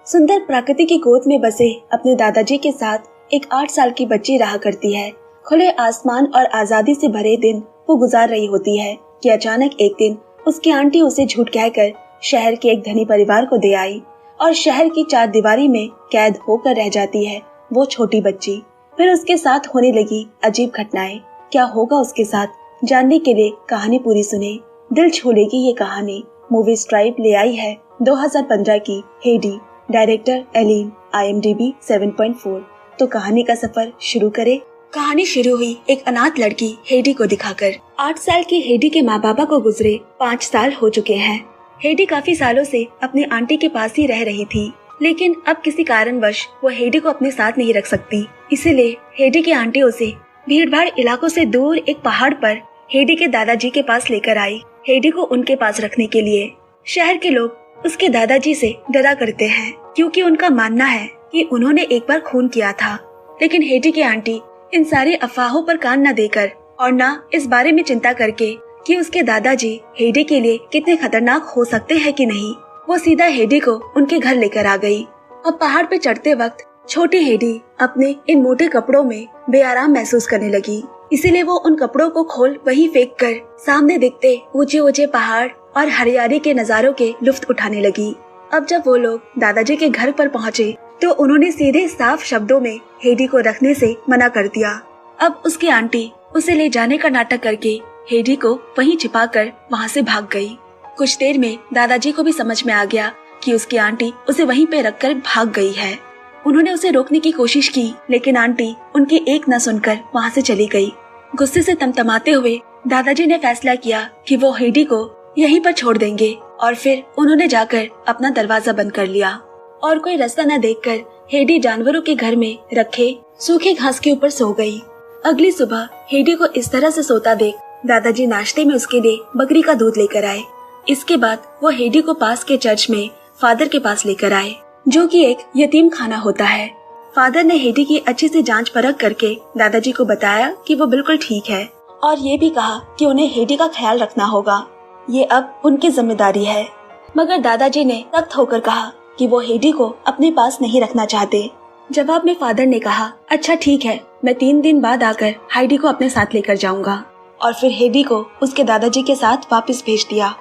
सुंदर प्रकृति की गोद में बसे अपने दादाजी के साथ एक 8 साल की बच्ची रहा करती है। खुले आसमान और आजादी से भरे दिन वो गुजार रही होती है कि अचानक एक दिन उसकी आंटी उसे झूठ कहकर शहर के एक धनी परिवार को दे आई और शहर की 4 दीवारी में कैद होकर रह जाती है वो छोटी बच्ची। फिर उसके साथ होने लगी अजीब घटनाएं। क्या होगा उसके साथ, जानने के लिए कहानी पूरी सुने। दिल छू लेगी ये कहानी। मूवी स्ट्राइप ले आई है 2015 की हेडी, डायरेक्टर एलिन, IMDb 7.4। तो कहानी का सफर शुरू करें। कहानी शुरू हुई एक अनाथ लड़की हेडी को दिखाकर। 8 साल की हेडी के माँ बाबा को गुजरे 5 साल हो चुके हैं। हेडी काफी सालों से अपनी आंटी के पास ही रह रही थी, लेकिन अब किसी कारणवश वो हेडी को अपने साथ नहीं रख सकती। इसीलिए हेडी की आंटी उसे भीड़भाड़ इलाकों से दूर एक पहाड़ पर हेडी के दादाजी के पास लेकर आई, हेडी को उनके पास रखने के लिए। शहर के लोग उसके दादाजी से डरा करते हैं क्योंकि उनका मानना है कि उन्होंने एक बार खून किया था। लेकिन हेडी की आंटी इन सारी अफवाहों पर कान न देकर और न इस बारे में चिंता करके कि उसके दादाजी हेडी के लिए कितने खतरनाक हो सकते हैं कि नहीं, वो सीधा हेडी को उनके घर लेकर आ गई। अब पहाड़ पे चढ़ते वक्त छोटी हेडी अपने इन मोटे कपड़ों में बेआराम महसूस करने लगी। इसीलिए वो उन कपड़ों को खोल वहीं फेंक कर सामने दिखते ऊंचे ऊंचे पहाड़ और हरियाली के नजारों के लुत्फ उठाने लगी। अब जब वो लोग दादाजी के घर पर पहुँचे तो उन्होंने सीधे साफ शब्दों में हेडी को रखने से मना कर दिया। अब उसकी आंटी उसे ले जाने का नाटक करके हेडी को वहीं छिपाकर वहाँ से भाग गई। कुछ देर में दादाजी को भी समझ में आ गया कि उसकी आंटी उसे वहीं पे रखकर भाग गई है। उन्होंने उसे रोकने की कोशिश की, लेकिन आंटी उनकी एक न सुनकर वहाँ से चली गई। गुस्से से तमतमाते हुए दादाजी ने फैसला किया कि वो हेडी को यहीं पर छोड़ देंगे और फिर उन्होंने जाकर अपना दरवाजा बंद कर लिया। और कोई रास्ता न देखकर हेडी जानवरों के घर में रखे सूखे घास के ऊपर सो गई। अगली सुबह हेडी को इस तरह से सोता देख दादाजी नाश्ते में उसके लिए बकरी का दूध लेकर आए। इसके बाद वो हेडी को पास के चर्च में फादर के पास लेकर आए, जो कि एक यतीम खाना होता है। फादर ने हेडी की अच्छी से जांच परख करके दादाजी को बताया कि वो बिल्कुल ठीक है और ये भी कहा कि उन्हें हेडी का ख्याल रखना होगा, ये अब उनकी जिम्मेदारी है। मगर दादाजी ने सख्त होकर कहा कि वो हेडी को अपने पास नहीं रखना चाहते। जवाब में फादर ने कहा, अच्छा ठीक है, मैं 3 दिन बाद आकर हेडी को अपने साथ लेकर जाऊंगा। और फिर हेडी को उसके दादाजी के साथ वापस भेज दिया।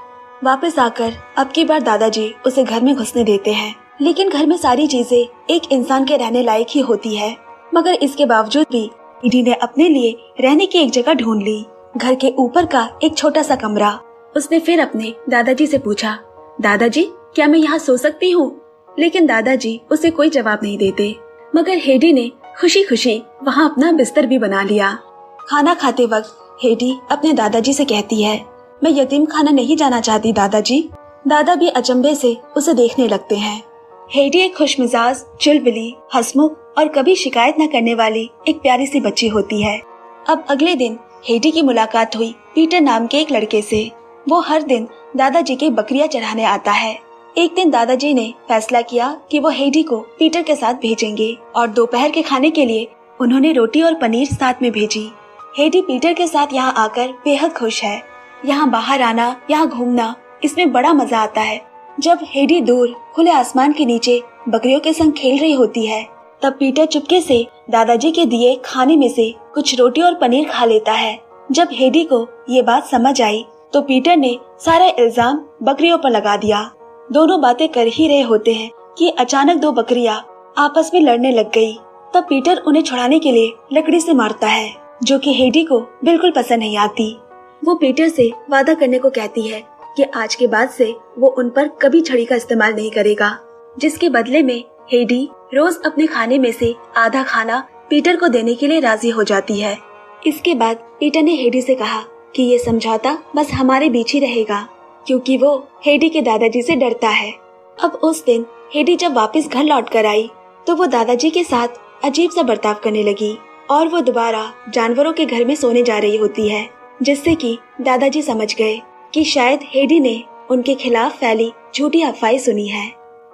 वापस आकर अब की बार दादाजी उसे घर में घुसने देते हैं, लेकिन घर में सारी चीजें एक इंसान के रहने लायक ही होती है। मगर इसके बावजूद भी हेडी ने अपने लिए रहने की एक जगह ढूंढ ली, घर के ऊपर का एक छोटा सा कमरा। उसने फिर अपने दादाजी से पूछा, दादाजी क्या मैं यहाँ सो सकती हूँ? लेकिन दादाजी उसे कोई जवाब नहीं देते। मगर हेडी ने खुशी खुशी वहाँ अपना बिस्तर भी बना लिया। खाना खाते वक्त हेडी अपने दादाजी से कहती है, मैं यतीम खाना नहीं जाना चाहती दादाजी। दादा भी अचंभे से उसे देखने लगते हैं। हेडी एक खुशमिजाज, चुलबुली, हंसमुख और कभी शिकायत न करने वाली एक प्यारी सी बच्ची होती है। अब अगले दिन हेडी की मुलाकात हुई पीटर नाम के एक लड़के से। वो हर दिन दादाजी की बकरियां चराने आता है। एक दिन दादाजी ने फैसला किया कि वो हेडी को पीटर के साथ भेजेंगे और दोपहर के खाने के लिए उन्होंने रोटी और पनीर साथ में भेजी। हेडी पीटर के साथ यहाँ आकर बेहद खुश है। यहाँ बाहर आना, यहाँ घूमना, इसमें बड़ा मजा आता है। जब हेडी दूर खुले आसमान के नीचे बकरियों के संग खेल रही होती है, तब पीटर चुपके से दादाजी के दिए खाने में से कुछ रोटी और पनीर खा लेता है। जब हेडी को ये बात समझ आई तो पीटर ने सारा इल्जाम बकरियों पर लगा दिया। दोनों बातें कर ही रहे होते हैं कि अचानक 2 बकरियां आपस में लड़ने लग गई। तब पीटर उन्हें छुड़ाने के लिए लकड़ी से मारता है, जो कि हेडी को बिल्कुल पसंद नहीं आती। वो पीटर से वादा करने को कहती है कि आज के बाद से वो उन पर कभी छड़ी का इस्तेमाल नहीं करेगा, जिसके बदले में हेडी रोज अपने खाने में से आधा खाना पीटर को देने के लिए राजी हो जाती है। इसके बाद पीटर ने हेडी से कहा कि ये समझौता बस हमारे बीच ही रहेगा, क्योंकि वो हेडी के दादाजी से डरता है। अब उस दिन हेडी जब वापस घर लौट कर आई तो वो दादाजी के साथ अजीब सा बर्ताव करने लगी और वो दोबारा जानवरों के घर में सोने जा रही होती है, जिससे कि दादाजी समझ गए कि शायद हेडी ने उनके खिलाफ फैली झूठी अफवाहें सुनी है।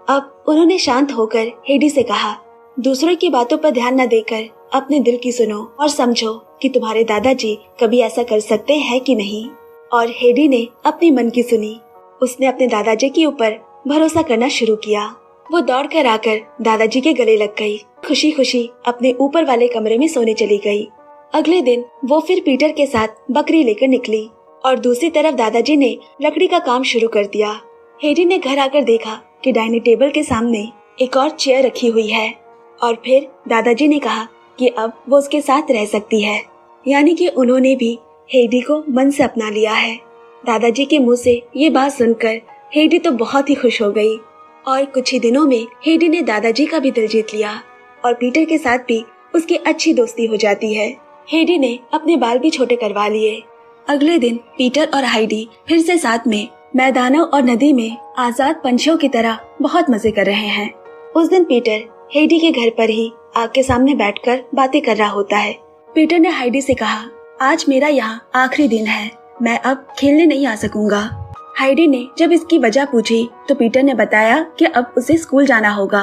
अब उन्होंने शांत होकर हेडी से कहा, दूसरों की बातों पर ध्यान न देकर अपने दिल की सुनो और समझो कि तुम्हारे दादाजी कभी ऐसा कर सकते हैं कि नहीं। और हेडी ने अपने मन की सुनी। उसने अपने दादाजी के ऊपर भरोसा करना शुरू किया। वो दौड़कर आकर दादाजी के गले लग गई। खुशी खुशी अपने ऊपर वाले कमरे में सोने चली गई। अगले दिन वो फिर पीटर के साथ बकरी लेकर निकली और दूसरी तरफ दादाजी ने लकड़ी का काम शुरू कर दिया। हेडी ने घर आकर देखा कि डाइनिंग टेबल के सामने एक और चेयर रखी हुई है और फिर दादाजी ने कहा कि अब वो उसके साथ रह सकती है, यानी कि उन्होंने भी हेडी को मन से अपना लिया है। दादाजी के मुंह से ये बात सुनकर हेडी तो बहुत ही खुश हो गई और कुछ ही दिनों में हेडी ने दादाजी का भी दिल जीत लिया और पीटर के साथ भी उसकी अच्छी दोस्ती हो जाती है। हेडी ने अपने बाल भी छोटे करवा लिए। अगले दिन पीटर और हाइडी फिर से साथ में मैदानों और नदी में आजाद पंछियों की तरह बहुत मजे कर रहे हैं। उस दिन पीटर हेडी के घर पर ही आग के सामने बैठकर बातें कर रहा होता है। पीटर ने हाइडी से कहा, आज मेरा यहाँ आखिरी दिन है, मैं अब खेलने नहीं आ सकूंगा। हाइडी ने जब इसकी वजह पूछी तो पीटर ने बताया कि अब उसे स्कूल जाना होगा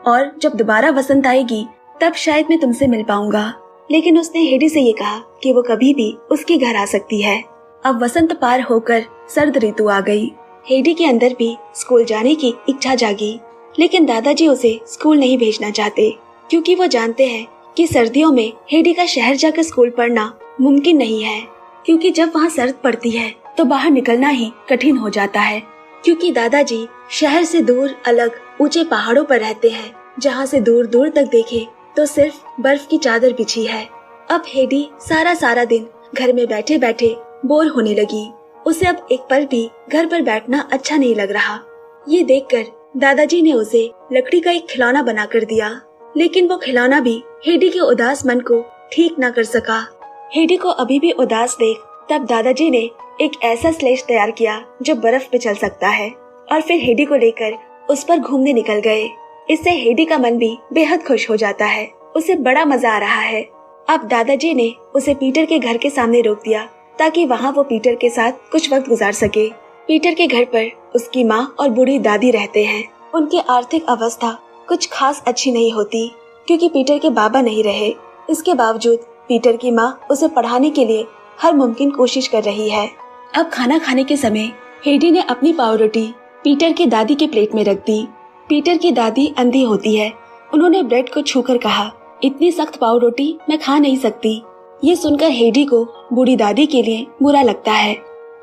और जब दोबारा वसंत आएगी तब शायद मैं तुमसे मिल पाऊंगा। लेकिन उसने हेडी से ये कहा कि वो कभी भी उसके घर आ सकती है। अब वसंत पार होकर सर्द ऋतु आ गई। हेडी के अंदर भी स्कूल जाने की इच्छा जागी, लेकिन दादाजी उसे स्कूल नहीं भेजना चाहते क्योंकि वो जानते हैं कि सर्दियों में हेडी का शहर जाकर स्कूल पढ़ना मुमकिन नहीं है, क्योंकि जब वहाँ सर्द पड़ती है तो बाहर निकलना ही कठिन हो जाता है। क्योंकि दादाजी शहर से दूर अलग ऊंचे पहाड़ों पर रहते हैं, जहाँ से दूर दूर तक देखे तो सिर्फ बर्फ की चादर बिछी है। अब हेडी सारा दिन घर में बैठे बैठे बोर होने लगी। उसे अब एक पल भी घर पर बैठना अच्छा नहीं लग रहा। ये देखकर दादाजी ने उसे लकड़ी का एक खिलौना बना कर दिया, लेकिन वो खिलौना भी हेडी के उदास मन को ठीक न कर सका। हेडी को अभी भी उदास देख तब दादाजी ने एक ऐसा स्लेज तैयार किया जो बर्फ पे चल सकता है और फिर हेडी को लेकर उस पर घूमने निकल गए। इससे हेडी का मन भी बेहद खुश हो जाता है, उसे बड़ा मजा आ रहा है। अब दादाजी ने उसे पीटर के घर के सामने रोक दिया ताकि वहाँ वो पीटर के साथ कुछ वक्त गुजार सके। पीटर के घर पर उसकी माँ और बूढ़ी दादी रहते हैं। उनकी आर्थिक अवस्था कुछ खास अच्छी नहीं होती क्योंकि पीटर के बाबा नहीं रहे। इसके बावजूद पीटर की माँ उसे पढ़ाने के लिए हर मुमकिन कोशिश कर रही है। अब खाना खाने के समय हेडी ने अपनी पाव रोटी पीटर की दादी के प्लेट में रख दी। पीटर की दादी अंधी होती है। उन्होंने ब्रेड को छूकर कहा, इतनी सख्त पाव रोटी मैं खा नहीं सकती। ये सुनकर हेडी को बूढ़ी दादी के लिए बुरा लगता है।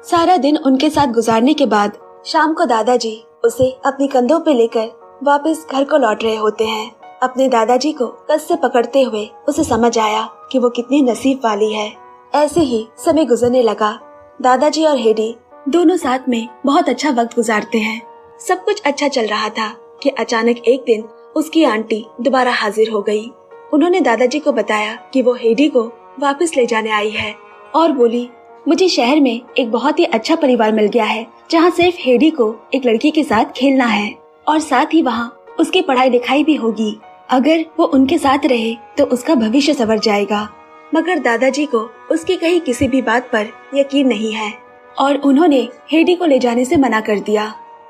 सारा दिन उनके साथ गुजारने के बाद शाम को दादाजी उसे अपनी कंधों पे लेकर वापस घर को लौट रहे होते हैं। अपने दादाजी को कस से पकड़ते हुए उसे समझ आया कि वो कितनी नसीब वाली है। ऐसे ही समय गुजरने लगा। दादाजी और हेडी दोनों साथ में बहुत अच्छा वक्त गुजारते हैं। सब कुछ अच्छा चल रहा था कि अचानक एक दिन उसकी आंटी दोबारा हाजिर हो गई। उन्होंने दादाजी को बताया कि वो हेडी को वापस ले जाने आई है और बोली, मुझे शहर में एक बहुत ही अच्छा परिवार मिल गया है जहाँ सिर्फ हेडी को एक लड़की के साथ खेलना है और साथ ही वहाँ उसकी पढ़ाई लिखाई भी होगी। अगर वो उनके साथ रहे तो उसका भविष्य संवर जाएगा। मगर दादाजी को उसकी कही किसी भी बात पर यकीन नहीं है और उन्होंने हेडी को ले जाने से मना कर दिया।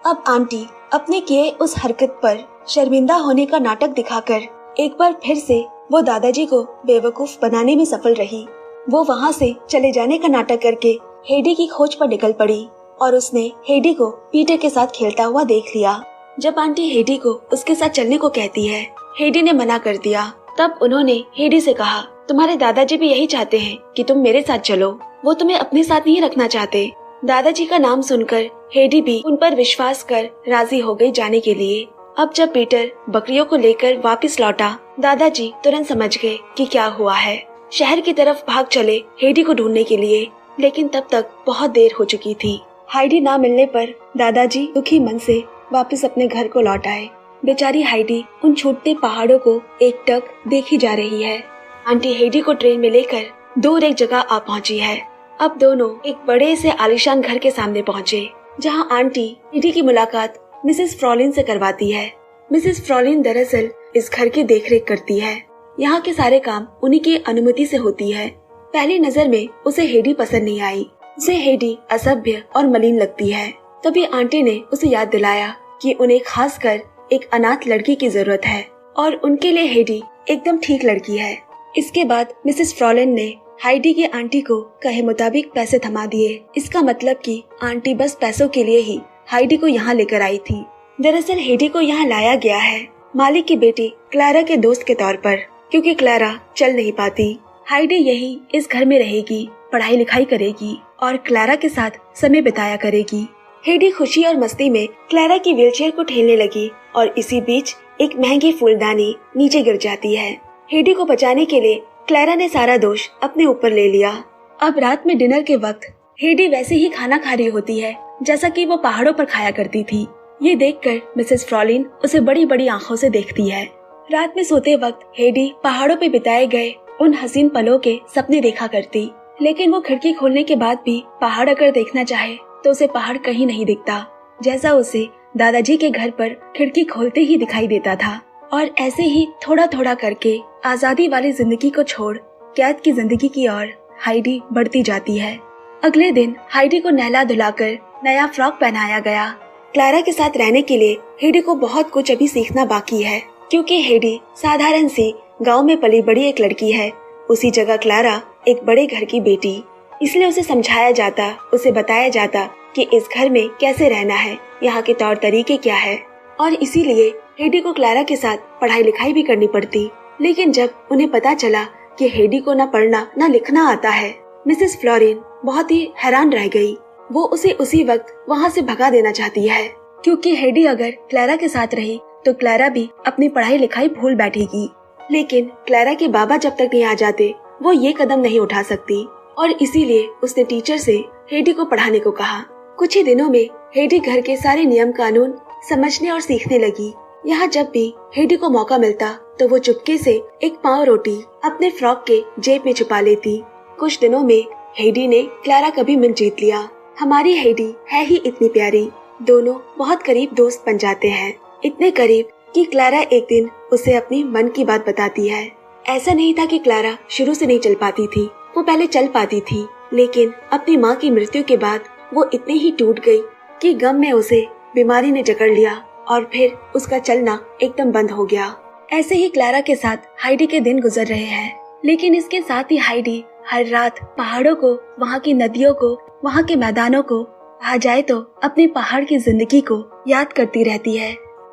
अब आंटी अपने किए उस हरकत पर शर्मिंदा होने का नाटक दिखाकर एक बार फिर से वो दादाजी को बेवकूफ बनाने में सफल रही। वो वहाँ से चले जाने का नाटक करके हेडी की खोज पर निकल पड़ी और उसने हेडी को पीटर के साथ खेलता हुआ देख लिया। जब आंटी हेडी को उसके साथ चलने को कहती है, हेडी ने मना कर दिया। तब उन्होंने हेडी से कहा, तुम्हारे दादाजी भी यही चाहते हैं कि तुम मेरे साथ चलो, वो तुम्हें अपने साथ नहीं रखना चाहते। दादाजी का नाम सुनकर हेडी भी उन पर विश्वास कर राजी हो गई जाने के लिए। अब जब पीटर बकरियों को लेकर वापस लौटा, दादाजी तुरंत समझ गए कि क्या हुआ है। शहर की तरफ भाग चले हेडी को ढूंढने के लिए, लेकिन तब तक बहुत देर हो चुकी थी। हाइडी ना मिलने पर दादाजी दुखी मन से वापस अपने घर को लौट आए। बेचारी हाइडी उन छूटते पहाड़ों को एकटक देखी जा रही है। आंटी हेडी को ट्रेन में लेकर दूर एक जगह आ पहुंची है। अब दोनों एक बड़े से आलीशान घर के सामने पहुंचे, जहां आंटी हेडी की मुलाकात मिसेस फ्रॉलिन से करवाती है। मिसेस फ्रॉलिन दरअसल इस घर की देखरेख करती है। यहाँ के सारे काम उन्हीं की अनुमति से होती है। पहली नजर में उसे हेडी पसंद नहीं आई। उसे हेडी असभ्य और मलिन लगती है। तभी आंटी ने उसे याद दिलाया कि उन्हें खासकर एक अनाथ लड़की की जरूरत है और उनके लिए हेडी एकदम ठीक लड़की है। इसके बाद मिसेस फ्रॉलिन ने हाइडी की आंटी को कहे मुताबिक पैसे थमा दिए। इसका मतलब कि आंटी बस पैसों के लिए ही हाइडी को यहाँ लेकर आई थी। दरअसल हेडी को यहाँ लाया गया है मालिक की बेटी क्लारा के दोस्त के तौर पर, क्योंकि क्लारा चल नहीं पाती। हाइडी यही इस घर में रहेगी, पढ़ाई लिखाई करेगी और क्लारा के साथ समय बिताया करेगी। हेडी खुशी और मस्ती में क्लारा की व्हीलचेयर को ठेलने लगी और इसी बीच एक महंगी फूलदानी नीचे गिर जाती है। हेडी को बचाने के लिए क्लारा ने सारा दोष अपने ऊपर ले लिया। अब रात में डिनर के वक्त हेडी वैसे ही खाना खा रही होती है जैसा कि वो पहाड़ों पर खाया करती थी। ये देखकर मिसेस फ्रॉलिन उसे बड़ी बड़ी आंखों से देखती है। रात में सोते वक्त हेडी पहाड़ों पे बिताए गए उन हसीन पलों के सपने देखा करती, लेकिन वो खिड़की खोलने के बाद भी पहाड़ अगर देखना चाहे तो उसे पहाड़ कहीं नहीं दिखता, जैसा उसे दादाजी के घर पर खिड़की खोलते ही दिखाई देता था। और ऐसे ही थोड़ा थोड़ा करके आजादी वाली जिंदगी को छोड़ कैद की जिंदगी की ओर हाइडी बढ़ती जाती है। अगले दिन हाइडी को नहला धुलाकर नया फ्रॉक पहनाया गया। क्लारा के साथ रहने के लिए हेडी को बहुत कुछ अभी सीखना बाकी है, क्योंकि हेडी साधारण सी गांव में पली बड़ी एक लड़की है। उसी जगह क्लारा एक बड़े घर की बेटी, इसलिए उसे समझाया जाता, उसे बताया जाता कि इस घर में कैसे रहना है, यहाँ के तौर तरीके क्या है। और इसीलिए हेडी को क्लारा के साथ पढ़ाई लिखाई भी करनी पड़ती। लेकिन जब उन्हें पता चला कि हेडी को न पढ़ना न लिखना आता है, मिसेस फ्लोरिन बहुत ही हैरान रह गई। वो उसे उसी वक्त वहाँ से भगा देना चाहती है, क्योंकि हेडी अगर क्लारा के साथ रही तो क्लारा भी अपनी पढ़ाई लिखाई भूल बैठेगी। लेकिन क्लारा के बाबा जब तक नहीं आ जाते वो ये कदम नहीं उठा सकती, और इसीलिए उसने टीचर से हेडी को पढ़ाने को कहा। कुछ ही दिनों में हेडी घर के सारे नियम कानून समझने और सीखने लगी। यहाँ जब भी हेडी को मौका मिलता तो वो चुपके से एक पाव रोटी अपने फ्रॉक के जेब में छुपा लेती। कुछ दिनों में हेडी ने क्लारा का भी मन जीत लिया। हमारी हेडी है ही इतनी प्यारी, दोनों बहुत करीब दोस्त बन जाते हैं, इतने करीब कि क्लारा एक दिन उसे अपनी मन की बात बताती है। ऐसा नहीं था कि क्लारा शुरू से नहीं चल पाती थी, वो पहले चल पाती थी, लेकिन अपनी माँ की मृत्यु के बाद वो इतनी ही टूट गई कि गम में उसे बीमारी ने जकड़ लिया और फिर उसका चलना एकदम बंद हो गया। ऐसे ही क्लारा के साथ हाइडी के दिन गुजर रहे हैं, लेकिन इसके साथ ही हाइडी हर रात पहाड़ों को, वहाँ की नदियों को, वहाँ के मैदानों को, आ जाए तो अपनी पहाड़ की जिंदगी को याद करती रहती है।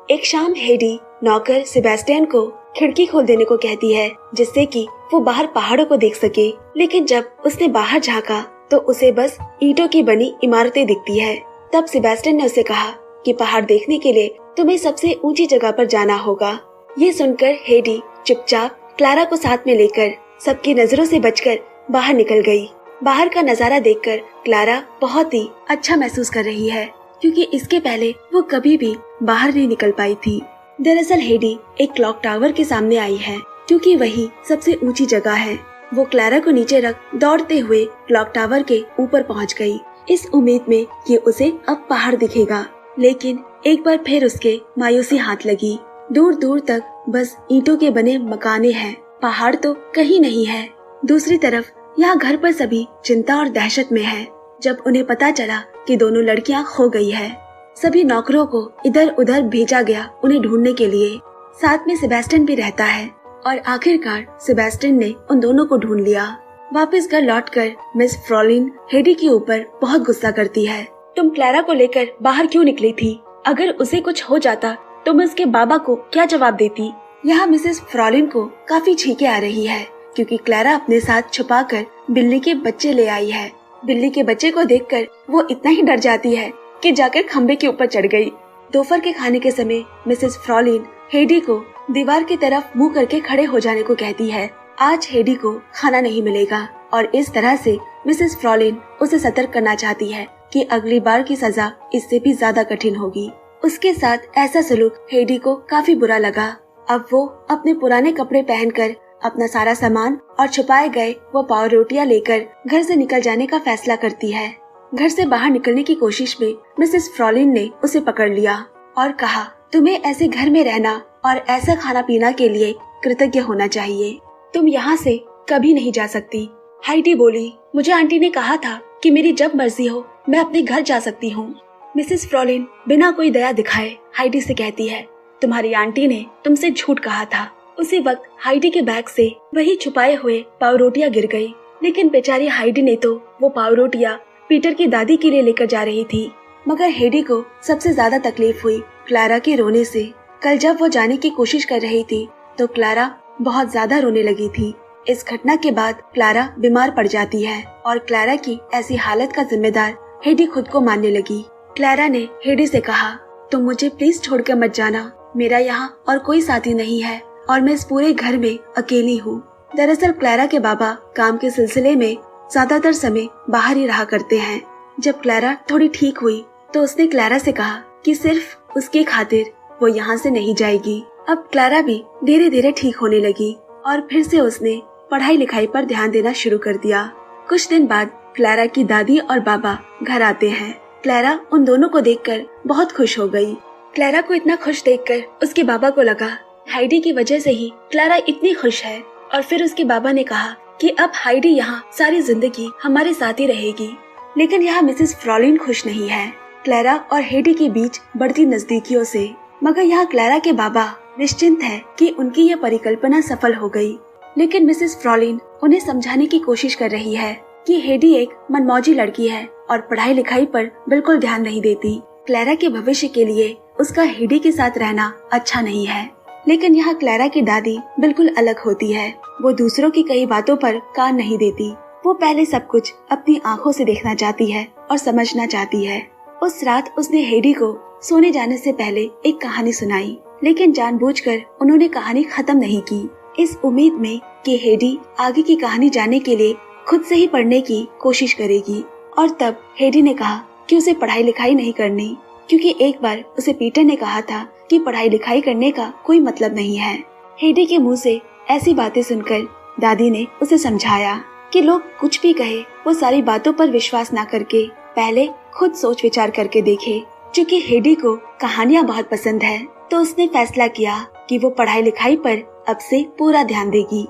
एक शाम हेडी नौकर सेबेस्टियन को खिड़की खोल देने को कहती है, जिससे कि वो बाहर पहाड़ों को देख सके। लेकिन जब उसने बाहर झांका तो उसे बस ईंटों की बनी इमारतें दिखती है। तब सेबेस्टियन ने उसे कहा कि पहाड़ देखने के लिए तुम्हें सबसे ऊंची जगह पर जाना होगा। ये सुनकर हेडी चुपचाप क्लारा को साथ में लेकर सबकी नजरों से बचकर बाहर निकल गई। बाहर का नजारा देखकर क्लारा बहुत ही अच्छा महसूस कर रही है, क्योंकि इसके पहले वो कभी भी बाहर नहीं निकल पाई थी। दरअसल हेडी एक क्लॉक टावर के सामने आई है, क्योंकि वही सबसे ऊंची जगह है। वो क्लारा को नीचे रख दौड़ते हुए क्लॉक टावर के ऊपर पहुंच गई, इस उम्मीद में कि उसे अब पहाड़ दिखेगा। लेकिन एक बार फिर उसके मायूसी हाथ लगी। दूर दूर तक बस ईंटों के बने मकाने हैं, पहाड़ तो कहीं नहीं है। दूसरी तरफ यहाँ घर पर सभी चिंता और दहशत में है। जब उन्हें पता चला कि दोनों लड़कियाँ खो गई है, सभी नौकरों को इधर उधर भेजा गया उन्हें ढूंढने के लिए। साथ में सेबेस्टियन भी रहता है, और आखिरकार सेबेस्टियन ने उन दोनों को ढूंढ लिया। वापस घर लौटकर मिस फ्रॉलिन हेडी के ऊपर बहुत गुस्सा करती है। तुम क्लारा को लेकर बाहर क्यों निकली थी? अगर उसे कुछ हो जाता तो मैं उसके बाबा को क्या जवाब देती? यहाँ मिसेस फ्रॉलिन को काफी छींके आ रही है, क्योंकि क्लारा अपने साथ छुपाकर बिल्ली के बच्चे ले आई है। बिल्ली के बच्चे को देखकर वो इतना ही डर जाती है कि जाकर खम्बे के ऊपर चढ़ गई। दोपहर के खाने के समय मिसेस फ्रॉलिन हेडी को दीवार की तरफ मुंह करके खड़े हो जाने को कहती है। आज हेडी को खाना नहीं मिलेगा, और इस तरह से मिसेस फ्रॉलिन उसे सतर्क करना चाहती है कि अगली बार की सजा इससे भी ज्यादा कठिन होगी। उसके साथ ऐसा सलूक हेडी को काफी बुरा लगा। अब वो अपने पुराने कपड़े पहनकर अपना सारा सामान और छुपाए गए वो पाव रोटियां लेकर घर से निकल जाने का फैसला करती है। घर से बाहर निकलने की कोशिश में मिसेस फ्रॉलिन ने उसे पकड़ लिया और कहा, तुम्हें ऐसे घर में रहना और ऐसा खाना पीना के लिए कृतज्ञ होना चाहिए। तुम यहाँ से कभी नहीं जा सकती। हाइडी बोली, मुझे आंटी ने कहा था कि मेरी जब मर्जी हो मैं अपने घर जा सकती हूँ। मिसेस फ्रॉलिन बिना कोई दया दिखाए हाइडी से कहती है, तुम्हारी आंटी ने तुमसे झूठ कहा था। उसी वक्त हाइडी के बैग से वही छुपाए हुए पाव रोटियां गिर गई। लेकिन बेचारी हाइडी ने तो वो पाव रोटियां पीटर की दादी के लिए लेकर जा रही थी, मगर हेडी को सबसे ज्यादा तकलीफ हुई क्लारा के रोने से। कल जब वो जाने की कोशिश कर रही थी तो क्लारा बहुत ज्यादा रोने लगी थी। इस घटना के बाद क्लारा बीमार पड़ जाती है और क्लारा की ऐसी हालत का जिम्मेदार हेडी खुद को मानने लगी। क्लारा ने हेडी से कहा, तुम मुझे प्लीज छोड़कर मत जाना, मेरा यहाँ और कोई साथी नहीं है और मैं इस पूरे घर में अकेली हूँ। दरअसल क्लारा के बाबा काम के सिलसिले में ज्यादातर समय बाहर ही रहा करते हैं। जब क्लारा थोड़ी ठीक हुई तो उसने क्लारा से कहा कि सिर्फ उसकी खातिर वो यहाँ से नहीं जाएगी। अब क्लारा भी धीरे धीरे ठीक होने लगी और फिर से उसने पढ़ाई लिखाई पर ध्यान देना शुरू कर दिया। कुछ दिन बाद क्लारा की दादी और बाबा घर आते हैं। क्लारा उन दोनों को देखकर बहुत खुश हो गई। क्लारा को इतना खुश देखकर उसके बाबा को लगा हाइडी की वजह से ही क्लारा इतनी खुश है। और फिर उसके बाबा ने कहा कि अब हाइडी यहाँ सारी जिंदगी हमारे साथ ही रहेगी। लेकिन यहाँ मिसेस फ्रॉलिन खुश नहीं है क्लारा और हेडी के बीच बढ़ती नजदीकियों से। मगर यहाँ क्लारा के बाबा निश्चिंत है कि उनकी यह परिकल्पना सफल हो गई। लेकिन मिसेस फ्रॉलिन उन्हें समझाने की कोशिश कर रही है कि हेडी एक मनमौजी लड़की है और पढ़ाई लिखाई पर बिल्कुल ध्यान नहीं देती। क्लारा के भविष्य के लिए उसका हेडी के साथ रहना अच्छा नहीं है। लेकिन यहाँ क्लारा की दादी बिल्कुल अलग होती है। वो दूसरों की कई बातों पर कान नहीं देती। वो पहले सब कुछ अपनी आंखों से देखना चाहती है और समझना चाहती है। उस रात उसने हेडी को सोने जाने से पहले एक कहानी सुनाई, लेकिन जानबूझकर उन्होंने कहानी खत्म नहीं की, इस उम्मीद में कि हेडी आगे की कहानी जानने के लिए खुद से ही पढ़ने की कोशिश करेगी। और तब हेडी ने कहा कि उसे पढ़ाई लिखाई नहीं करनी, क्योंकि एक बार उसे पीटर ने कहा था कि पढ़ाई लिखाई करने का कोई मतलब नहीं है। हेडी के मुंह से ऐसी बातें सुनकर दादी ने उसे समझाया कि लोग कुछ भी कहे वो सारी बातों पर विश्वास ना करके पहले खुद सोच विचार करके देखे। चूँकि हेडी को कहानियाँ बहुत पसंद है तो उसने फैसला किया कि वो पढ़ाई लिखाई पर अब से पूरा ध्यान देगी।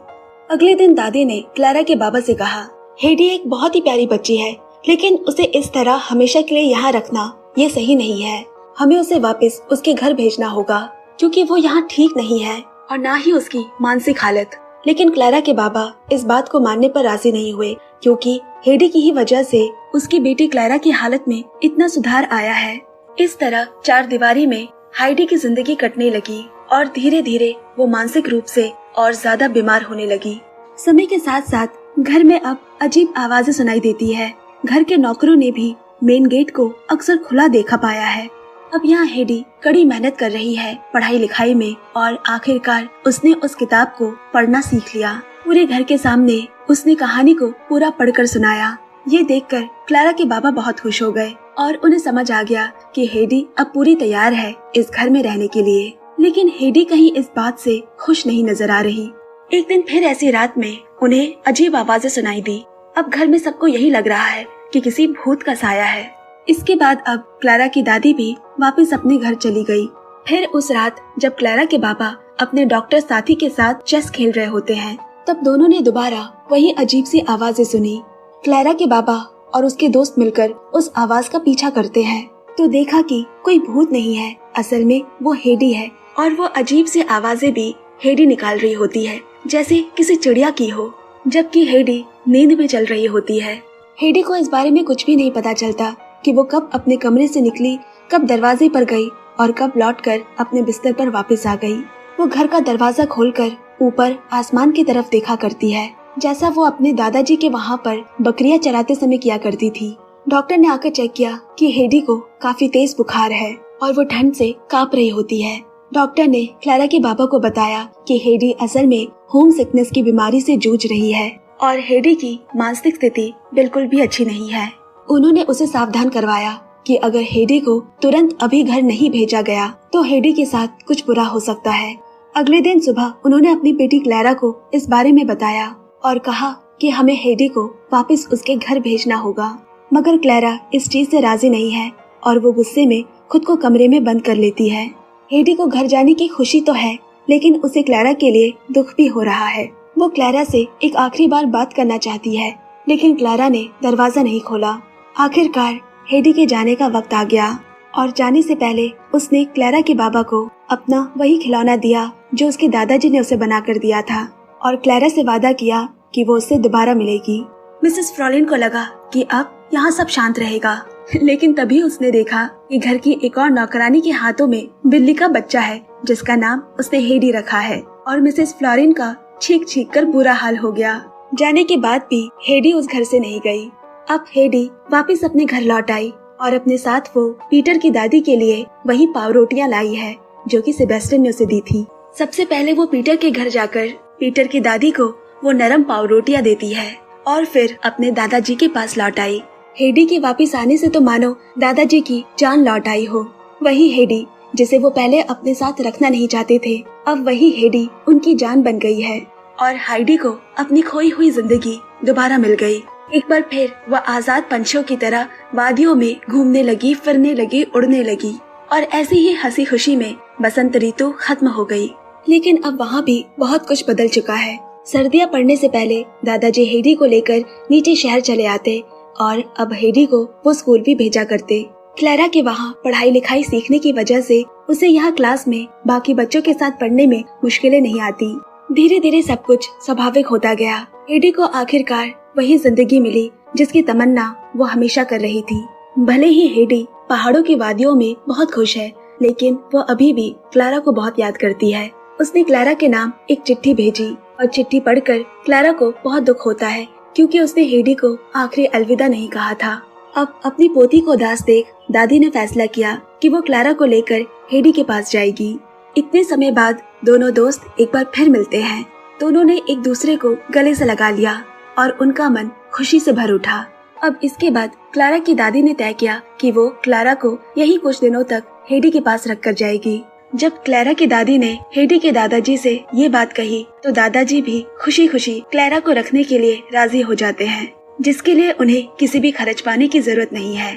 अगले दिन दादी ने क्लारा के बाबा से कहा, हेडी एक बहुत ही प्यारी बच्ची है, लेकिन उसे इस तरह हमेशा के लिए यहाँ रखना ये सही नहीं है। हमें उसे वापस उसके घर भेजना होगा, क्योंकि वो यहाँ ठीक नहीं है और ना ही उसकी मानसिक हालत। लेकिन क्लारा के बाबा इस बात को मानने पर राजी नहीं हुए, क्योंकि हेडी की ही वजह से उसकी बेटी क्लारा की हालत में इतना सुधार आया है। इस तरह चार दीवारी में हाइडी की जिंदगी कटने लगी और धीरे धीरे वो मानसिक रूप से और ज्यादा बीमार होने लगी। समय के साथ साथ घर में अब अजीब आवाजें सुनाई देती है। घर के नौकरों ने भी मेन गेट को अक्सर खुला देखा पाया है। अब यहाँ हेडी कड़ी मेहनत कर रही है पढ़ाई लिखाई में और आखिरकार उसने उस किताब को पढ़ना सीख लिया। पूरे घर के सामने उसने कहानी को पूरा पढ़कर सुनाया। ये देखकर क्लारा के बाबा बहुत खुश हो गए और उन्हें समझ आ गया कि हेडी अब पूरी तैयार है इस घर में रहने के लिए। लेकिन हेडी कहीं इस बात से खुश नहीं नजर आ रही। एक दिन फिर ऐसी रात में उन्हें अजीब आवाजें सुनाई दी। अब घर में सबको यही लग रहा है कि किसी भूत का साया है। इसके बाद अब क्लारा की दादी भी वापस अपने घर चली गई। फिर उस रात जब क्लारा के बाबा अपने डॉक्टर साथी के साथ चेस खेल रहे होते हैं, तब दोनों ने दोबारा वही अजीब सी आवाजें सुनी। क्लारा के बाबा और उसके दोस्त मिलकर उस आवाज का पीछा करते हैं तो देखा कि कोई भूत नहीं है, असल में वो हेडी है। और वो अजीब सी आवाजें भी हेडी निकाल रही होती है, जैसे किसी चिड़िया की हो, जबकि हेडी नींद में चल रही होती है। हेडी को इस बारे में कुछ भी नहीं पता चलता कि वो कब अपने कमरे से निकली, कब दरवाजे पर गई और कब लौटकर अपने बिस्तर पर वापस आ गई। वो घर का दरवाजा खोलकर ऊपर आसमान की तरफ देखा करती है, जैसा वो अपने दादाजी के वहाँ पर बकरियां चराते समय किया करती थी। डॉक्टर ने आकर चेक किया कि हेडी को काफी तेज बुखार है और वो ठंड से कांप रही होती है। डॉक्टर ने क्लारा के बाबा को बताया कि हेडी असल में होम सिकनेस की बीमारी से जूझ रही है और हेडी की मानसिक स्थिति बिल्कुल भी अच्छी नहीं है। उन्होंने उसे सावधान करवाया कि अगर हेडी को तुरंत अभी घर नहीं भेजा गया तो हेडी के साथ कुछ बुरा हो सकता है। अगले दिन सुबह उन्होंने अपनी बेटी क्लारा को इस बारे में बताया और कहा कि हमें हेडी को वापस उसके घर भेजना होगा। मगर क्लारा इस चीज से राजी नहीं है और वो गुस्से में खुद को कमरे में बंद कर लेती है। हेडी को घर जाने की खुशी तो है, लेकिन उसे क्लारा के लिए दुख भी हो रहा है। वो क्लारा से एक आखिरी बार बात करना चाहती है, लेकिन क्लारा ने दरवाजा नहीं खोला। आखिरकार हेडी के जाने का वक्त आ गया और जाने से पहले उसने क्लारा के बाबा को अपना वही खिलौना दिया जो उसके दादाजी ने उसे बना कर दिया था और क्लारा से वादा किया कि वो उससे दोबारा मिलेगी। मिसेस फ्रॉलिन को लगा कि अब यहाँ सब शांत रहेगा, लेकिन तभी उसने देखा कि घर की एक और नौकरानी के हाथों में बिल्ली का बच्चा है, जिसका नाम उसने हेडी रखा है। और मिसेस फ्लोरिन का छींक छींक कर बुरा हाल हो गया। जाने के बाद भी हेडी उस घर से नहीं गई। अब हेडी वापस अपने घर लौट आई और अपने साथ वो पीटर की दादी के लिए वही पाव रोटियां लाई है जो कि सेबेस्टियन ने उसे दी थी। सबसे पहले वो पीटर के घर जाकर पीटर की दादी को वो नरम पाव रोटियां देती है और फिर अपने दादाजी के पास लौट आई। हेडी के वापस आने से तो मानो दादाजी की जान लौट आई हो। वही हेडी जिसे वो पहले अपने साथ रखना नहीं चाहते थे, अब वही हेडी उनकी जान बन गई है और हाइडी को अपनी खोई हुई जिंदगी दोबारा मिल गई। एक बार फिर वह आजाद पंछियों की तरह वादियों में घूमने लगी, फिरने लगी, उड़ने लगी और ऐसी ही हंसी खुशी में बसंत ऋतु खत्म हो गई। लेकिन अब वहाँ भी बहुत कुछ बदल चुका है। सर्दियाँ पड़ने से पहले दादाजी हेडी को लेकर नीचे शहर चले आते और अब हेडी को वो स्कूल भी भेजा करते। क्लैरा के वहाँ पढ़ाई लिखाई सीखने की वजह से उसे यहाँ क्लास में बाकी बच्चों के साथ पढ़ने में मुश्किलें नहीं आती। धीरे धीरे सब कुछ स्वाभाविक होता गया। हेडी को आखिरकार वही जिंदगी मिली जिसकी तमन्ना वो हमेशा कर रही थी। भले ही हेडी पहाड़ों की वादियों में बहुत खुश है, लेकिन वो अभी भी क्लारा को बहुत याद करती है। उसने क्लारा के नाम एक चिट्ठी भेजी और चिट्ठी पढ़कर क्लारा को बहुत दुख होता है क्योंकि उसने हेडी को आखिरी अलविदा नहीं कहा था। अब अपनी पोती को उदास देख दादी ने फैसला किया कि वो क्लारा को लेकर हेडी के पास जाएगी। इतने समय बाद दोनों दोस्त एक बार फिर मिलते हैं। दोनों ने एक दूसरे को गले से लगा लिया और उनका मन खुशी से भर उठा। अब इसके बाद क्लारा की दादी ने तय किया कि वो क्लारा को यही कुछ दिनों तक हेडी के पास रख कर जाएगी। जब क्लारा की दादी ने हेडी के दादाजी से ये बात कही तो दादाजी भी खुशी खुशी क्लारा को रखने के लिए राजी हो जाते हैं, जिसके लिए उन्हें किसी भी खर्च पाने की जरूरत नहीं है।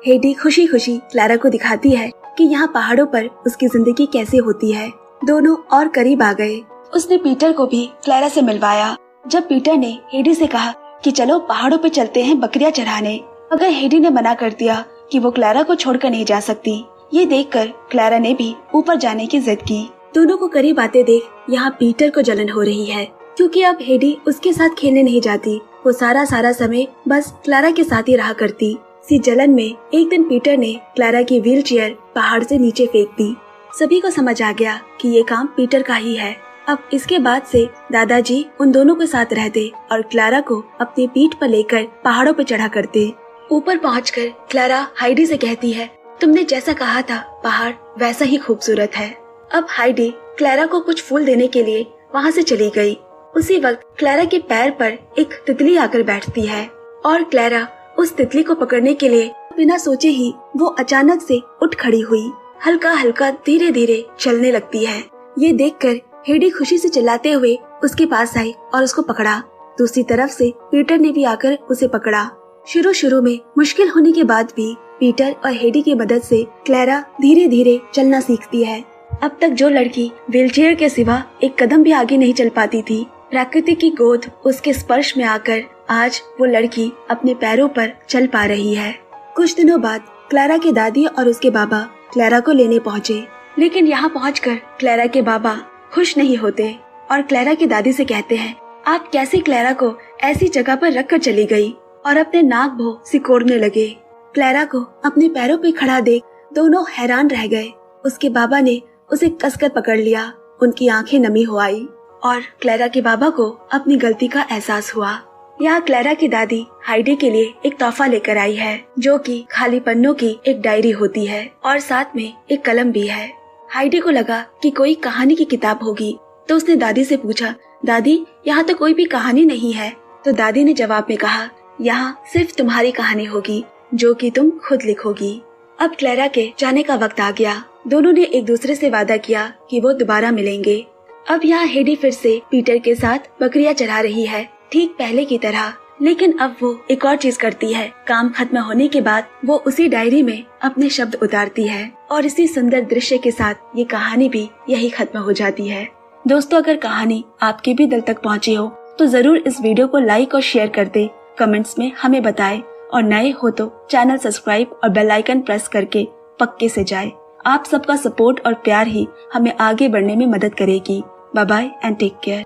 हेडी खुशी खुशी क्लारा को दिखाती है कि यहाँ पहाड़ों पर उसकी जिंदगी कैसे होती है। दोनों और करीब आ गए। उसने पीटर को भी क्लारा से मिलवाया। जब पीटर ने हेडी से कहा कि चलो पहाड़ों पे चलते हैं बकरियां चढ़ाने, मगर हेडी ने मना कर दिया कि वो क्लारा को छोड़कर नहीं जा सकती। ये देखकर क्लारा ने भी ऊपर जाने की जिद की। दोनों को करीब आते देख यहाँ पीटर को जलन हो रही है क्योंकि अब हेडी उसके साथ खेलने नहीं जाती। वो सारा समय बस क्लारा के साथ ही रहा करती। इसी जलन में एक दिन पीटर ने क्लारा की व्हील चेयर पहाड़ से नीचे फेंक दी। सभी को समझ आ गया कि ये काम पीटर का ही है। अब इसके बाद से दादाजी उन दोनों के साथ रहते और क्लारा को अपनी पीठ पर लेकर पहाड़ों पर चढ़ा करते। ऊपर पहुंचकर क्लारा हाइडी से कहती है, तुमने जैसा कहा था पहाड़ वैसा ही खूबसूरत है। अब हाइडी क्लारा को कुछ फूल देने के लिए वहाँ से चली गई। उसी वक्त क्लारा के पैर पर एक तितली आकर बैठती है और क्लारा उस तितली को पकड़ने के लिए बिना सोचे ही वो अचानक से उठ खड़ी हुई, हल्का हल्का धीरे धीरे चलने लगती है। ये देखकर हेडी खुशी से चिल्लाते हुए उसके पास आई और उसको पकड़ा। दूसरी तरफ से पीटर ने भी आकर उसे पकड़ा। शुरू में मुश्किल होने के बाद भी पीटर और हेडी की मदद से क्लारा धीरे धीरे चलना सीखती है। अब तक जो लड़की व्हीलचेयर के सिवा एक कदम भी आगे नहीं चल पाती थी, प्रकृति की गोद उसके स्पर्श में आकर आज वो लड़की अपने पैरों पर चल पा रही है। कुछ दिनों बाद क्लारा के दादी और उसके बाबा क्लारा को लेने पहुँचे, लेकिन यहाँ पहुँचकर क्लारा के बाबा खुश नहीं होते और क्लारा की दादी से कहते हैं, आप कैसे क्लारा को ऐसी जगह पर रख कर चली गई, और अपने नाक भों सिकोड़ने लगे। क्लारा को अपने पैरों पे खड़ा देख दोनों हैरान रह गए। उसके बाबा ने उसे कसकर पकड़ लिया। उनकी आंखें नमी हो आई और क्लारा के बाबा को अपनी गलती का एहसास हुआ। यहाँ क्लारा की दादी हाइडी के लिए एक तोहफा लेकर आई है, जो कि खाली पन्नों की एक डायरी होती है और साथ में एक कलम भी है। हाइडी को लगा कि कोई कहानी की किताब होगी, तो उसने दादी से पूछा, दादी यहाँ तो कोई भी कहानी नहीं है। तो दादी ने जवाब में कहा, यहाँ सिर्फ तुम्हारी कहानी होगी जो कि तुम खुद लिखोगी। अब क्लारा के जाने का वक्त आ गया। दोनों ने एक दूसरे से वादा किया कि वो दोबारा मिलेंगे। अब यहाँ हेडी फिर से पीटर के साथ बकरियां चढ़ा रही है, ठीक पहले की तरह। लेकिन अब वो एक और चीज करती है। काम खत्म होने के बाद वो उसी डायरी में अपने शब्द उतारती है और इसी सुंदर दृश्य के साथ ये कहानी भी यही खत्म हो जाती है। दोस्तों, अगर कहानी आपके भी दिल तक पहुँची हो तो जरूर इस वीडियो को लाइक और शेयर कर दे। कमेंट्स में हमें बताएं और नए हो तो चैनल सब्सक्राइब और बेल आइकन प्रेस करके पक्के से जाए। आप सबका सपोर्ट और प्यार ही हमें आगे बढ़ने में मदद करेगी। Bye bye and take care.